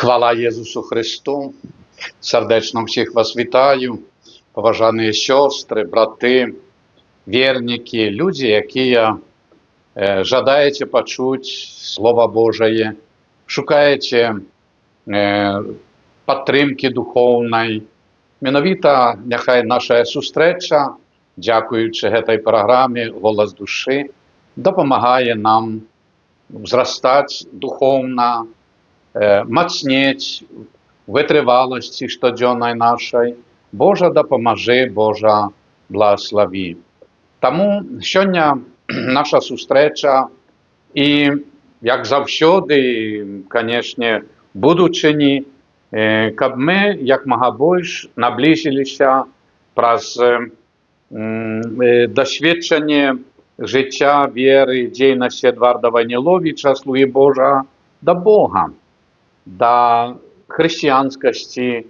Хвала Єсусу Христу! Сердечно всіх вас вітаю, поважані сестри, брати, вірники, люди, які жадаєте почути Слово Божє, шукаєте підтримки духовної. Менавіта, нехай наша зустріча, дякуючи этой програмі «Голос душі», допомагає нам зростати духовно, мацнеть витривалості щоденної нашої. Божа допоможи, Божа благослови. Тому сьогодні наша зустріча і, як завжди, звісно, будучині, щоб ми, як мога більше, наблизилися праз досвідчення життя, віри, дійності Едварда Войніловича, слуги Божа, до Бога, до християнськості,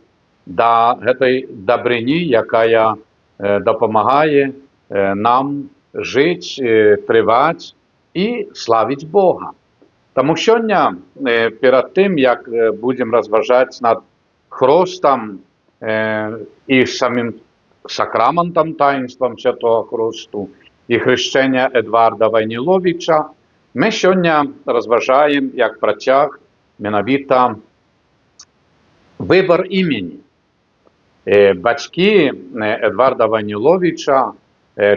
до этой добрині, яка допомагає нам жити, тривати і славити Бога. Тому сьогодні, перед тим, як будемо розважати над хрестом і самим сакраментом, таїнством Святого Хресту і хрещення Едварда Войніловича, ми сьогодні розважаємо як протяг менавіта вибір імені. Батьки Едварда Войніловича,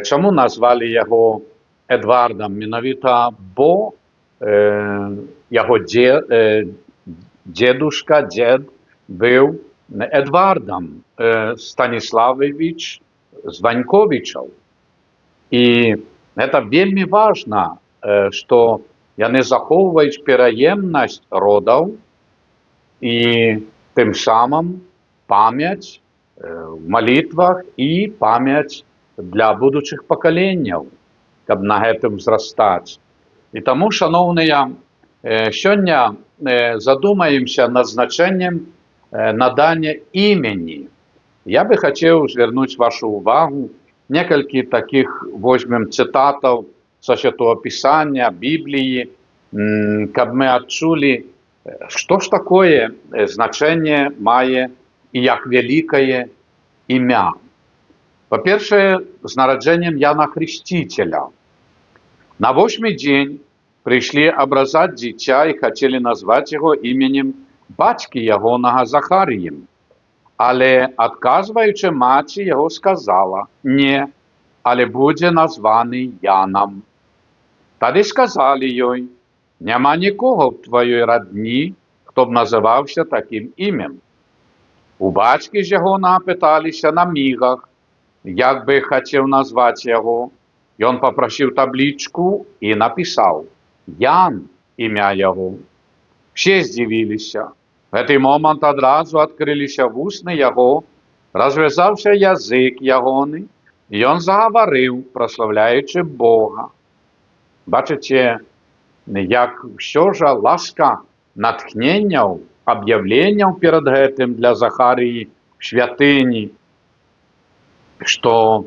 чому назвали його Едвардом? Менавіта, бо його дідушка був Едвардом Станіславович Званьковичів. І це вельми важливо, що вони заховують переємність родів і тим самим пам'ять в молитвах і пам'ять для будучих поколінь, щоб на цьому зростати. І тому, шановні, сьогодні задумаємося над значенням надання імені. Я би хотів звернути вашу увагу, кілька таких візьмемо цитатів з Святого Писання, Біблії, щоб ми відчули, що ж таке значення має і як велике ім'я. По-перше, з народженням Яна Хрестителя. На 8-й день прийшли обрізати дитя і хотіли назвати його іменем батьки його Захарієм. Але, відказуючи матері, його сказала: «Ні, але буде названий Яном». Тоді сказали їй: «Нема нікого в твоїй родні, хто б називався таким ім'ям». У батьки ж його напиталися на мігах, як би хотів назвати його. І він попросив табличку і написав: «Ян» ім'я його. Всі здивилися. В цей момент одразу відкрилися вусни його, розв'язався язик йогоний, і він заговорив, прославляючи Бога. Бачите, як все ж ласка натхнення, об'явлення перед цим для Захарії в святині, що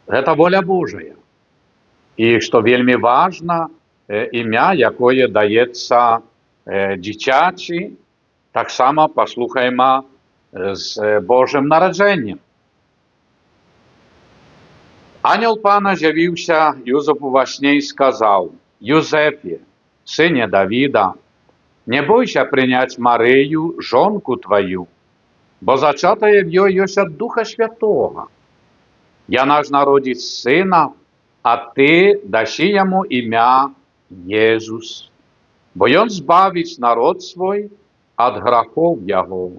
це воля Божия. І що вельми важно ім'я, яке дається дитячі, так само послухаємо з Божим народженням. Ангел Пана з'явився Юзефу во сні і сказав: «Юзефе, сине Давида, не бойся прийняти Марію, жонку твою, бо зачатає в її єсть від Духа Святого. Вона ж народить сина, а ти даши йому ім'я Єсус, бо він збавить народ свій від гріхів його».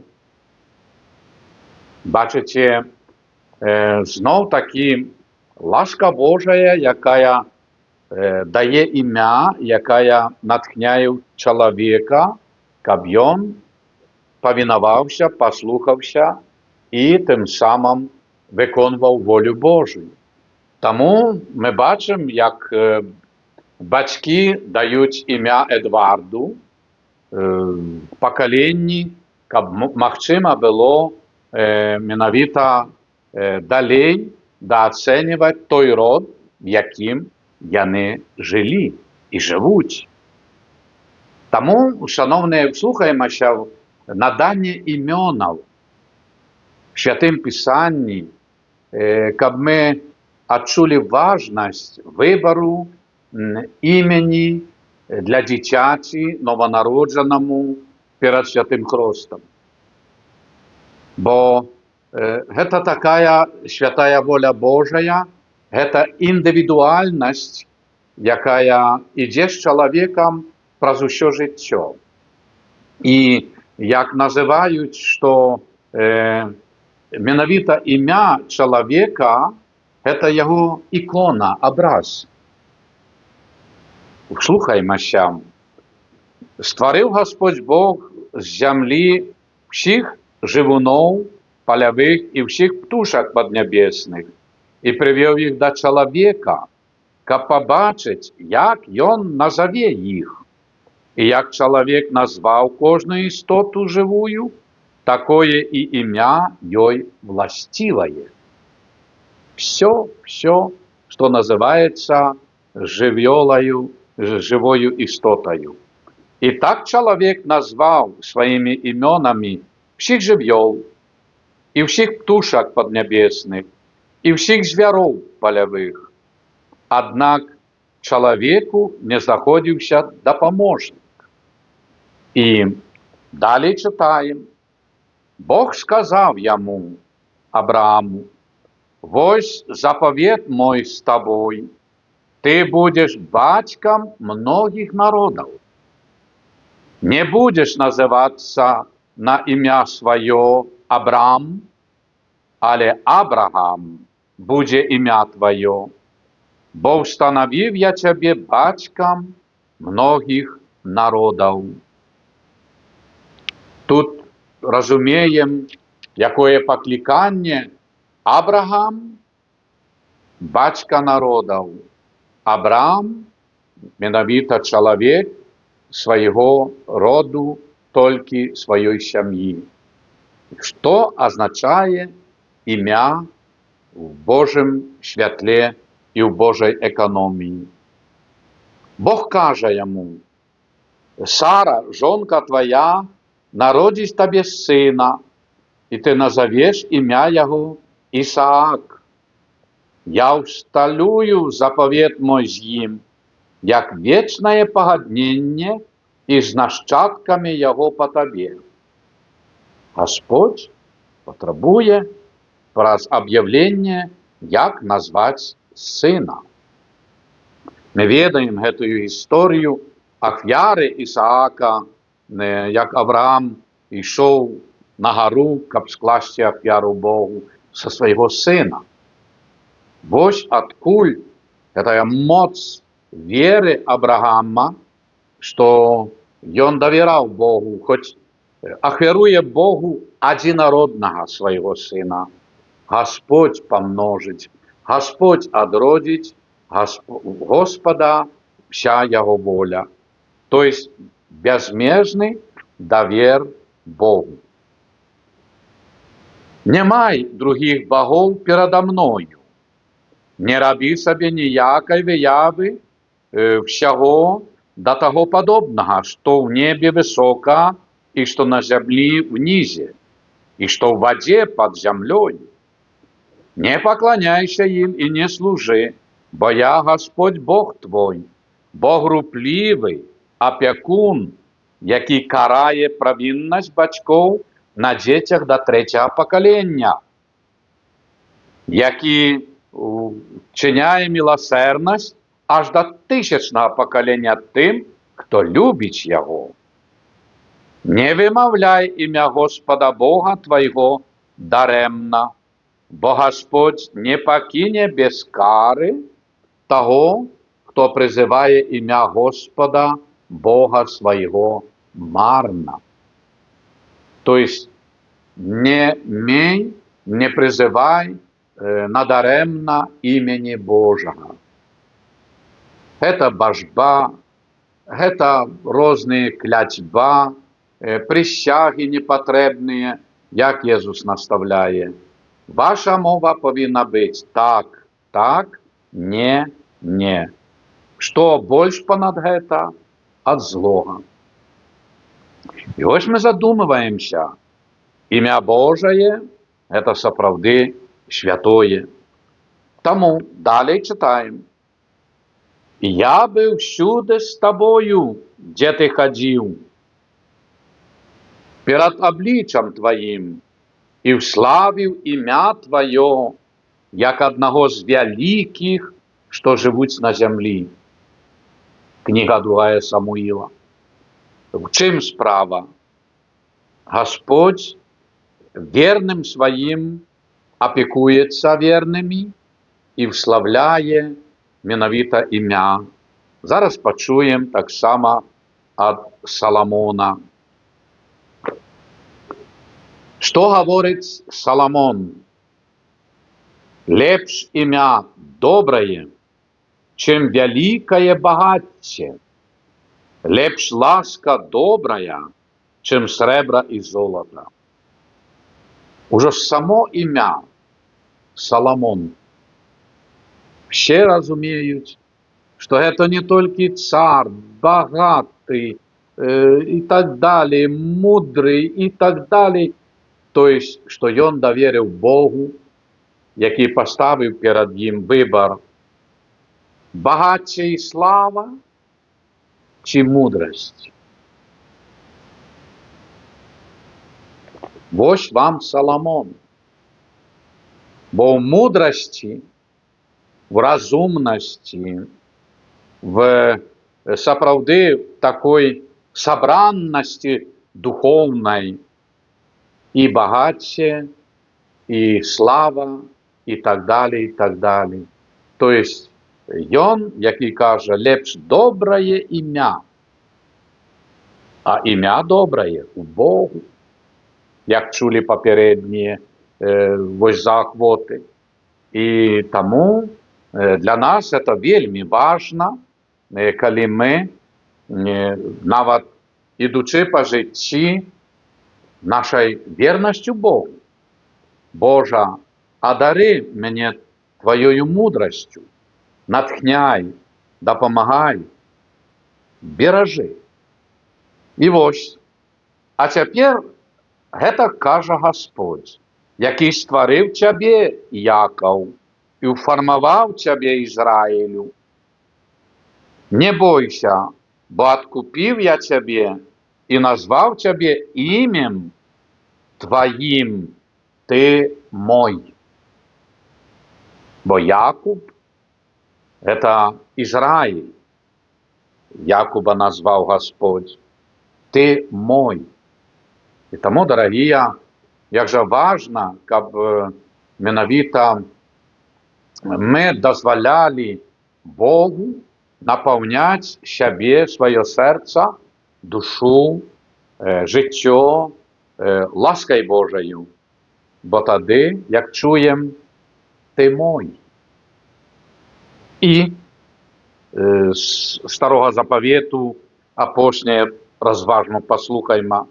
Бачите, знов таки ласка Божа, яка дає ім'я, яка натхняє чоловіка, щоб він повинувався, послухався і тим самим виконував волю Божу. Тому ми бачимо, як батьки дають ім'я Едварду в поколінні, щоб можливо було менавіта далі дооцінювати той род, в яким вони жили і живуть. Таму, шановныя, слухаемся наданне імёнаў в Святым Пісанні, каб мы адчулі важнасць выбару імені для дзіцяці нованароджанаму перад Святым Хростам. Бо гэта такая святая воля Божая, гэта індывідуальнасць, якая ідзе з чалавекам праз усё жыццё. І як называюць, што менавіта імя чалавека гэта яго ікона, абраз. Слухаймся. Стварыў Гасподзь Бог з зямлі ўсіх жывуноў палявых і ўсіх птушак паднябесных і прывёў іх да чалавека, каб пабачыць, як ён назаве іх. І як чалавек назваў кожную істоту жывую, такое і імя ёй власцівае. Все, што называецца жывёлаю, жывою істотаю. І так чалавек назваў сваімі імёнамі ўсіх жывёл, і ўсіх птушак паднябесных, і ўсіх звяроў палявых. Аднак чалавеку не знаходзіўся дапаможнік. І далей чытаем. Бог сказаў яму, Аврааму: «Вось запавет мой з табой, ты будзеш бацькам многіх народаў. Не будзеш называцца на імя сваё Абрам, але Абрагам будзе імя тваё, бо ўстанавіў я цябе бацькам многіх народаў». Тут разумеем, якое пакліканне. Абрагам – бацька народаў, Абрам – менавіта чалавек свайго роду, толькі сваёй сям'і. Што азначае імя ў Божым святле і ў Божай эканоміі. Бог кажа яму: «Сара, жонка твая, народзіць табе сына, і ты назавеш імя яго Ісаак. Я ўсталюю запавет мой з ім, як вечнае пагадненне і з нашчадкамі яго па табе». Гасподзь патрабуе праз аб'яўленне, як назваць сына. Мы ведаем гэтую гісторыю ахвяры Ісаака, як Авраам ішоў на гару, каб скласці ахвяру Богу са свайго сына. Вось адкуль гэтая моц веры Абрагама, што ён давяраў Богу, хоць ахвяруе Богу адзінароднага свайго сына. Гасподзь памножыць, Гасподзь адродзіць, Господа вся яго воля. То есть безмежны давер Богу. Не май другіх багоў перада мною. Не рабі сабе ніякай выявы ўсяго да таго падобнага, што ў небе высока і што на зямлі ўнізе, і што ў вадзе пад зямлёй. Не пакланяйся ім і не служы, бо я Гасподзь Бог твой, Бог руплівы, апякун, які карае правіннасць бацькоў на дзецях да 3-го пакалення, які чыняе міласэрнасць аж да 1000-го пакалення тым, хто любіць яго. Не вымаўляй імя Господа Бога твайго дарэмна, бо Гасподзь не пакіне без кары таго, хто прызывае імя Господа Бога свайго марна. То есть не мей, не прызывай надарэмна імені Божага. Гэта бажба, гэта розныя кляцьба, прысягі непатрэбныя, як Езус наставляе. Ваша мова павінна быць так, так, не, не. Што больш панад гэта? Ад злога. І ось ми задумываемся, імя Божае – это сапраўды святое. Таму далей чытаем. «Я быў всюды з табою, дзе ты хадзіў, перад абліччам тваім, і ўславіў імя тваё, як аднаго з вялікіх, што жывуць на зямлі». Кніга 2 Самуіла. У чым справа? Господь верным сваім апекуецца вернымі і ўславляе менавіта імя. Зараз пачуем таксама ад Саламона. Што гаворыць Саламон? «Лепш імя добрае, чым вялікае багацце. Лепш ласка добрая, чым срэбра і золата». Ужо само імя Саламон. Все разумеюць, што гэта не толькі цар, багаты і так далей, мудры і так далей. То есть, што ён даверыў Богу, які паставіў перад ім выбар: багацце і слава ці мудрасць. Вось вам Саламон. Бо ў мудрасці, в разумнасці, в сапраўды такой сабраннасці духоўнай і багацце, і слава, і так далей, і так далей. То есть, ён, які кажа, лепш добрае імя, а імя добрае у Богу, як чулі папярэднія вось заахвоты. І таму для нас это вельмі важна, калі мы, нават ідучы па жыцці, нашай вернасцю Богу: Божа, адары мяне тваёю мудрасцю, натхняй, дапамагай, беражы. І вось, а цяпер гэта кажа Господь, які стварыў цябе, Якаў, і ўфармаваў цябе, Ізраілю. Не бойся, бо адкупіў я цябе і назваў цябе імем тваім, ты мой. Бо Якуб – это Ізраіль. Якуба назваў Господь. Ты мой. І таму, дарагія, як жа важна, каб менавіта мы дазвалялі Богу напаўняць сябе, сваё сэрца, душу, жыццё ласкай Божаю. Бо тады, як чуем, ты мой. І з Старога Запавету апошняе разважно паслухайма.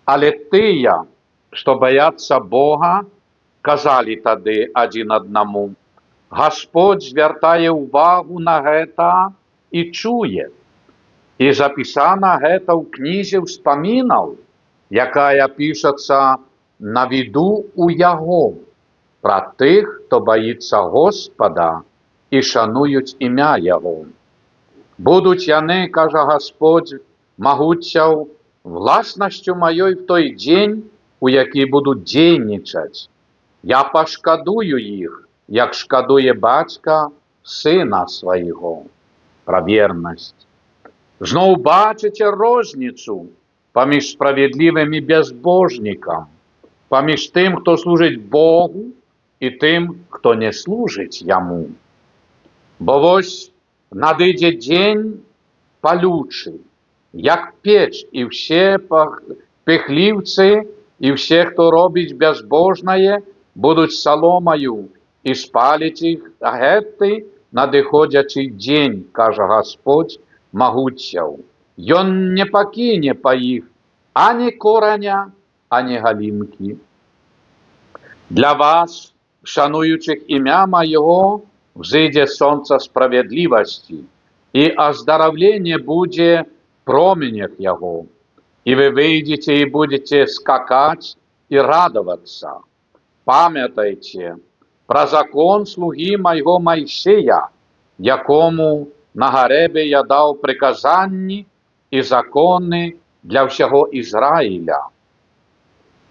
Але тыя, што баяцца Бога, казалі тады адзін аднаму: Господь звяртае ўвагу на гэта і чуе. І запісана гэта ў кнізе ўспамінаў, якая пішацца на віду ў яго, пра тых, хто баіцца Господа і шануюць імя яго. Будуць яны, кажа Господь, магуццяў, власнасцю маёй в той дзень, у які будуць дзейнічаць. Я пашкадую іх, як шкадуе бацька сына свайго. Пра вернасць. Зноў бачыце розніцу паміж справядлівым і бязбожнікам, паміж тым, хто служыць Богу, і тым, хто не служыць яму. Бо вось надыдзе дзень палючы, як печ, і ўсе пыхліўцы, і ўсе, хто робіць бязбожнае, будуць саломаю і спаліць іх гэты надыходзячы дзень, кажа Господь магуццяў. Ён не пакіне па іх ані кораня, ані галінкі. Для вас, шануючых імя маё, взыдзе сонца справядлівасці, і аздараўленне будзе променях яго. и вы выйдете и будете скакать и радоваться. Пам'ятайте про закон слуги моего Моисея, якому на горебі я дав приказанні і закони для всього Ізраїля.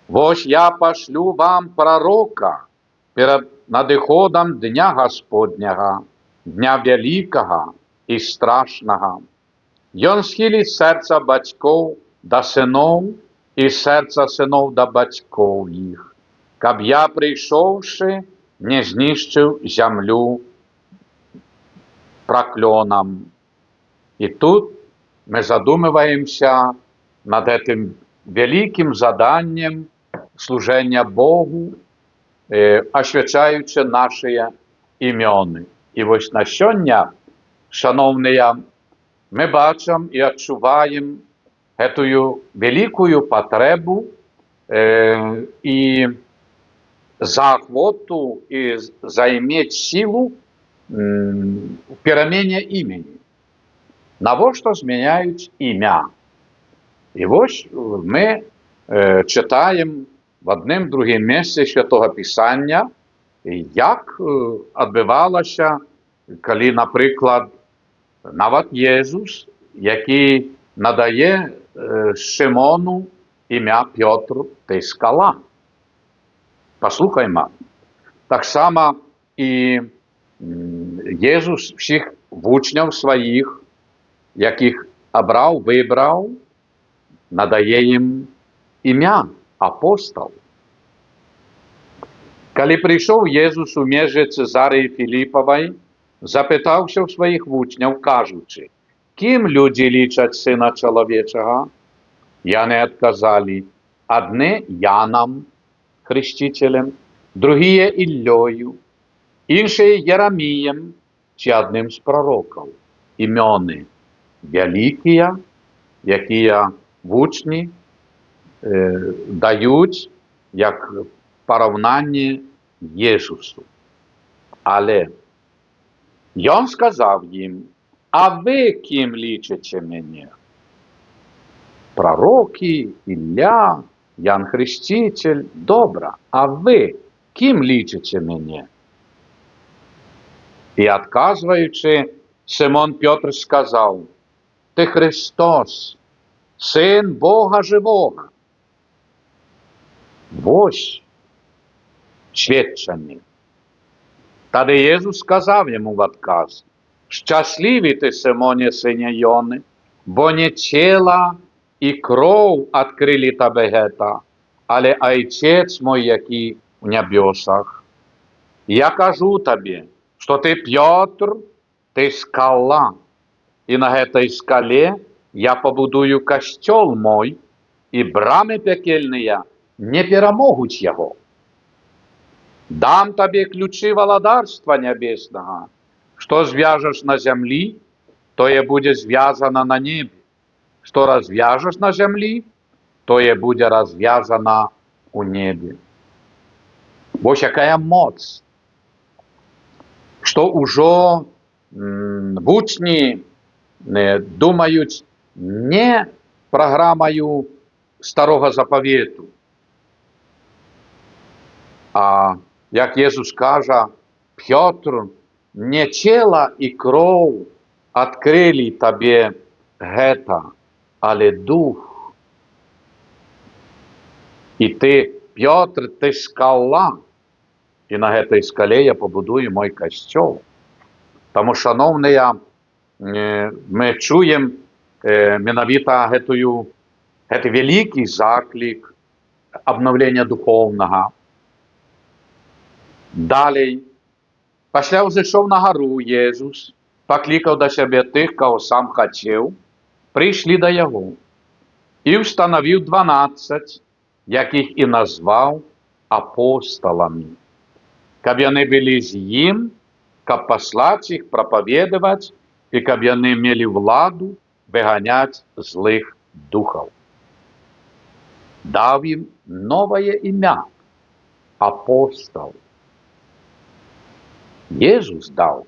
Ось я пошлю вам пророка перед надиходом Дня Господнього, Дня великого і страшного. Ён схилить серця батьков до синов і серця синов до батьков їх, каб я, прийшовши, не знищив землю прокльоном. И тут мы задумываемся над этим великим заданием служения Богу, освячаючи наші ім'яни. І ось на сьогодні, шановні, ми бачимо і відчуваємо цю велику потребу і захвату, і займати силу в переміні імені. Навіщо зміняють ім'я? І ось ми читаємо в одним другим місці Святого Писання, як відбувалося, коли, наприклад, навіть Єсус, який надає Шимону ім'я Петр, ти скала. Послухаймо, так само і Єсус всіх учнів своїх, яких обрав, вибрав, надає їм ім'я апостол. Коли прийшов Єсус у межі Цезарії Філіпової, запитався в своїх учнів, кажучи, ким люди лічать Сина Чоловічого? І вони відказали, одні Яном, хрестителем, другі Іллею, інші Єремієм, чи одним з пророків. Ім'яни великі, які учні дають як порівняння Єсусу. Але Він сказав їм, а ви ким лічите мене? Пророки, Ілля, Ян Хреститель, добре, а ви ким лічите мене? І відказуючи, Симон Петр сказав, ти Христос, Син Бога живого. Ось свідчення. Тоді Єсус сказав йому в відказ, щасливий ти, Симоне, сине Йони, бо не тіло і кров відкрили тебе гета, але Отець мой, який в небесах. Я кажу тобі, що ти Петр, ти скала, і на этой скале я побудую костел мой, і брами пекельные не перемогут його. Дам тобі ключі володарства небесного, що зв'яжеш на землі, то є буде зв'язано на небі, що розв'яжеш на землі, то є буде розв'язано у небі. Ось яка моць, що уже учні думають не програмою Старого Заповіту, а, як Єсус каже, Петр, не тіло і кров відкрили тобі гета, але дух. І ти, Петр, ти скала, і на этой скале я побудую мой костел. Тому, шановні, ми чуємо менавіта цей великий заклик обновлення духовного. Далі, після взійшов на гору Єсус, покликав до себе тих, кого сам хотів, прийшли до його, і встановив 12, яких і назвав апостолами, каб вони були з ним, каб послати їх проповідувати, і каб вони мали владу виганяти злих духов. Дав їм нове ім'я – апостол. Єсус дав.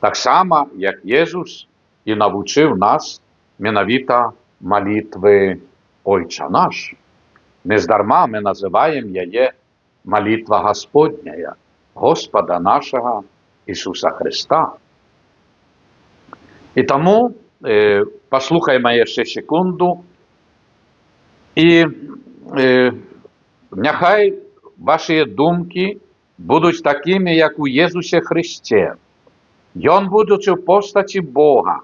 Так само, як Єсус і навчив нас менавіта молитви «Ойче наш». Нездарма ми називаємо її молитва Господня, Господа нашого Ісуса Христа. І тому послухаймо ще секунду, і нехай ваші думки будуть такими, як у Єсусі Христі. Він, будучи в постаті Бога,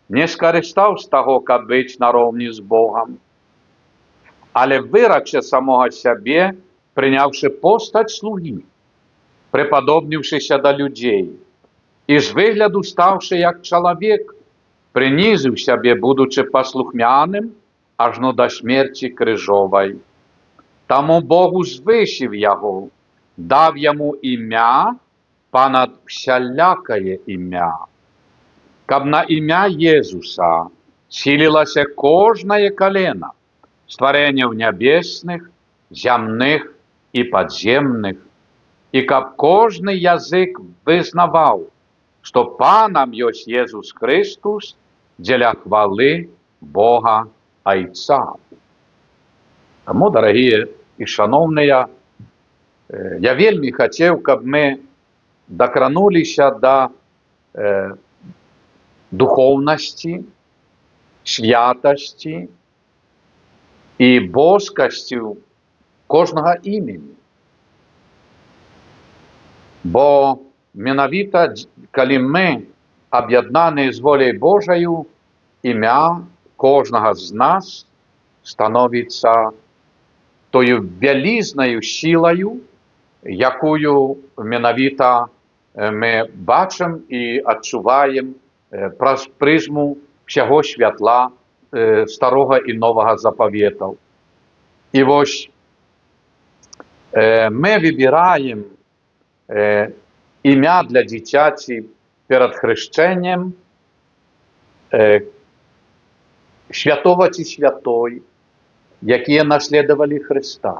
не скористав з того, щоб бути наровні з Богом, але виракши самого себе, прийнявши постать слуги, приподобнившися до людей, і з вигляду ставши як чоловік, принизив себе, будучи послухмяним, аж до смерті крижової. Тому Богу звищив його, дав йому ім'я понад всяляке ім'я, щоб на ім'я Єсуса схилилося кожне колено, створеннів небесних, земних і підземних, і щоб кожен язик визнавав, що Паном есть Єсус Христос для хвали Бога Отця. Тому, дорогі і шановні, я вельми хотів, щоб ми докранулися до духовності, святості і боскості кожного імені. Бо менавіта, коли ми об'єднані з волею Божою, ім'я кожного з нас становиться тою велизною силою, якою менавіта ми бачимо і відчуваємо праз призму всього світла Старого і Нового заповітів. І ось ми вибираємо ім'я для дитяті перед хрещенням святого чи святої, які наслідували Христа.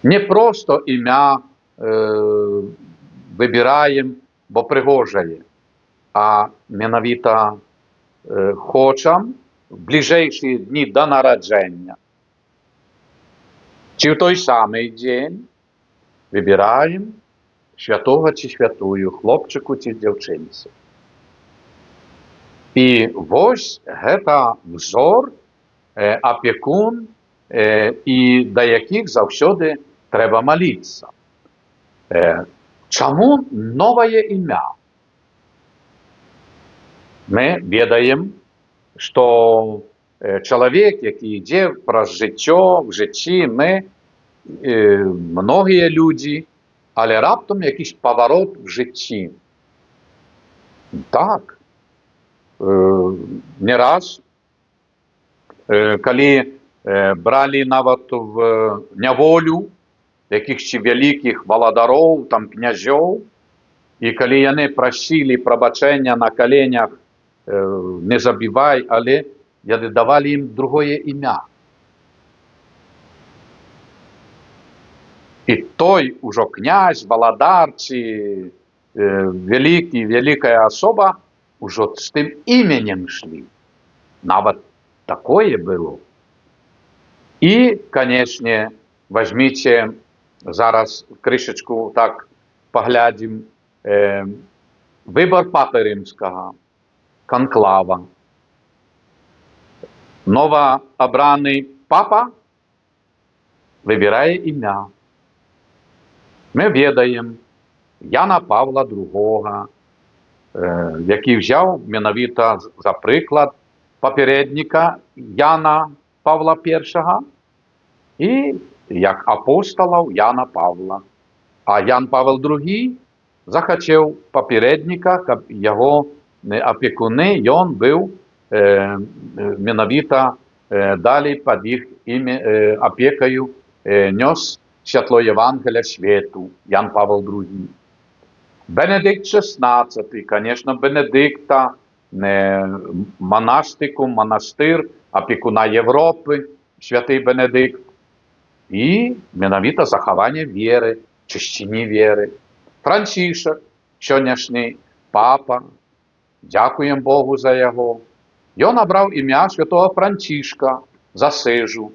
Не просто ім'я вибираємо, бо пригожає, а менавіта хочемо в ближайші дні до народження, чи в той самий день вибираємо святого чи святую, хлопчику чи дівчинці. І ось це взор, опікун, і до яких завжди треба молитися. Чому нове ім'я? Ми відаємо, що чоловік, який йде про життя, в житті, ми, многі люди, але раптом якийсь поворот в житті. Так, не раз, коли брали навіть в неволю якихось великих володарів, там, князів, і коли вони просили пробачення на коленях, не забивай, але давали їм друге ім'я. І той уже князь, володар чи велика особа уже з тим іменем йшли. Навіть такое було. І, звісно, візьміть зараз кришечку так поглядім, вибор Папи Римського, конклава. Новообраний папа вибирає ім'я. Ми відаємо Яна Павла II, який взяв менавіта за приклад попередника Яна Павла I і як апостолів Яна Павла. А Ян Павел II захотів попередника, щоб його опікуни, він був менавіта далі під їх опікою нес світло Євангелія світу, Ян Павел II. Бенедикт XVI, звісно, Бенедикта, монастир, опікуна Європи, святий Бенедикт. І менавіта заховання віри, чищині віри. Францишек, сьогоднішній папа, дякуємо Богу за його. Ён абраў імя святого Францішка з Асижу.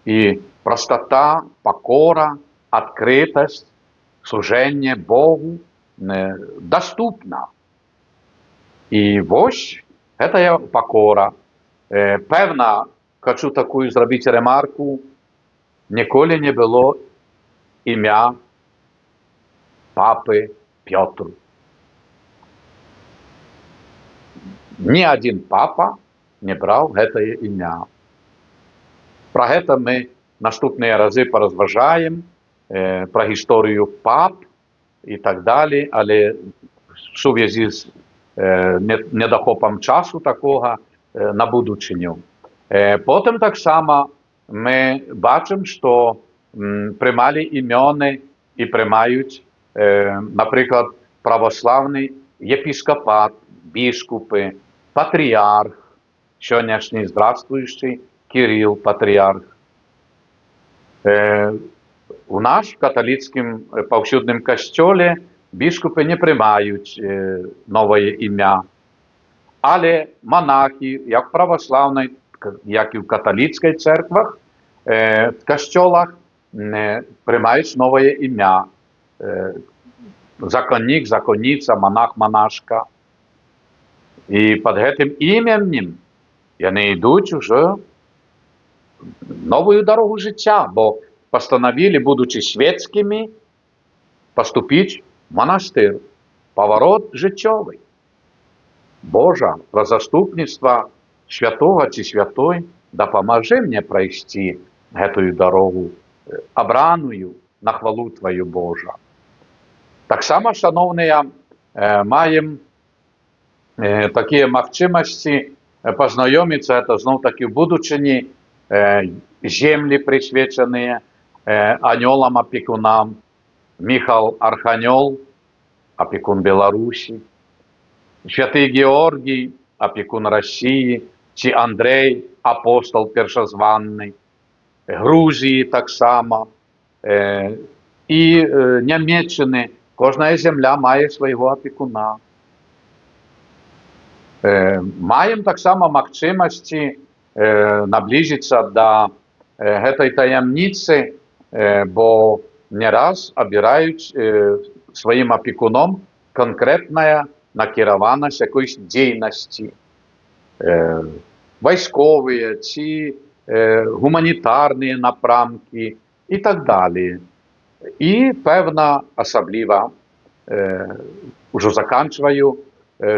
І простота, пакора, адкрытасць, служэнне Богу даступна. І вось гэтая пакора. Пэвна, хачу такую зрабіць рэмарку, ніколі не было імя папы Пётру. Ні адзін папа не браў гэтае імя. Пра гэта мы наступныя разы паразважаем, пра гісторыю пап і так далей, але в сувязі з недахопам часу такога на будучыню. Потым таксама мы бачым, што прымалі імёны і прымаюць, напрыклад, праваслаўны епіскапат, біскупы, патрыярх, сённяшні здравствуючы Кірыл патрыярх. У наш каталіцкім паўсюдным касцёле біскупы не прымаюць новае імя, але монахі, як праваслаўнай, як і ў каталіцкай церквах, касцёлах прымаюць новае імя. Законнік, законніца, монах, монашка. І пад гэтым іменем яны ідуць ужо новую дарогу жыцця, бо пастанавілі, будучы свецкімі, паступіць в манастыр. Паварот жыццёвы. Божа, пра заступніцтва святога ці святой дапамажы мне прайсці гэтую дарогу, абраную на хвалу Тваю, Божа. Таксама, шановныя, маем такія магчымасці пазнаёміцца, это зноў-такі ў будучыні, землі прысвечаныя анёлам-апекунам. Міхал Арханёл, апекун Беларусі, святы Георгій, апекун Расіі, ці Андрэй, апостол першазванны, Грузіі таксама, і Нямецчыны. Кожная зямля мае свайго апекуна. Маем таксама магчымасці наблізіцца да гэтай таямніцы, бо не раз абіраюць сваім апекуном канкрэтная накіраванасць якоїсь дзейнасці. Вайсковыя ці гуманітарныя напрамкі і так далее. І, пэвна, асабліва, ужо заканчваю,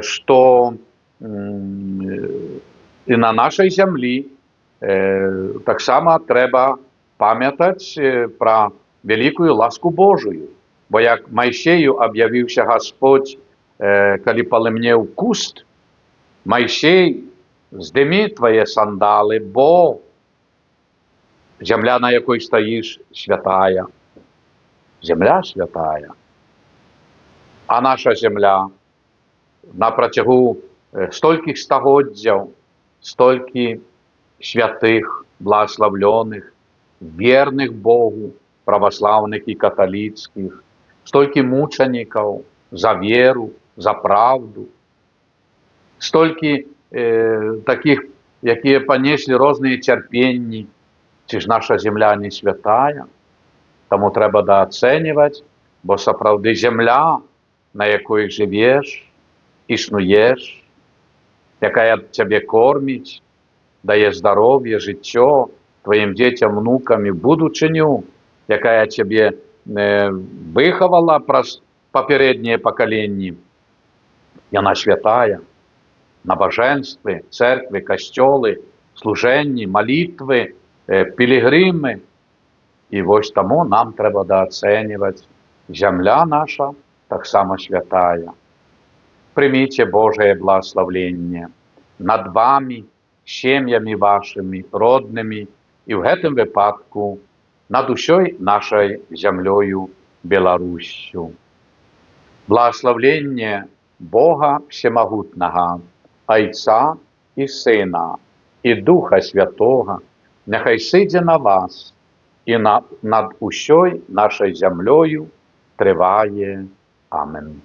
што і на нашай зямлі таксама трэба памятаць пра вялікую ласку Божую. Бо як Майсею аб'явіўся Гасподзь, калі палымнеў куст, Майсей, здымі твае сандалы, бо зямля, на якой стаіш, святая. Земля святая. А наша земля на працягу столькіх стагоддзяў, столькі святых, благаславлёных, верных Богу, праваслаўных і каталіцкіх, столькі мучанікаў за веру, за правду, столькі такіх, якія панеслі розныя цярпенні. Ці ж наша земля не святая? Таму трэба даацэньваць, бо сапраўды земля, на якой жывеш, існуеш, якая цябе корміць, дае здароўе, жыццё тваім дзецям, внукам і будучыню, якая цябе выхавала праз папярэднія пакаленні. Яна святая. Набажэнствы, цэрквы, касцёлы, служэнні, малітвы, пілігрымы. І вось таму нам трэба даацэньваць. Зямля наша таксама святая. Прыміце Божае благаславленне над вамі, сем'ямі вашымі, роднымі і ў гэтым выпадку над усёй нашай зямлёю Беларуссю. Благаславленне Бога Всемагутнага, Айца і Сына, і Духа Святога, няхай сыдзе на вас і над усёй нашай зямлёю трывае. Амен.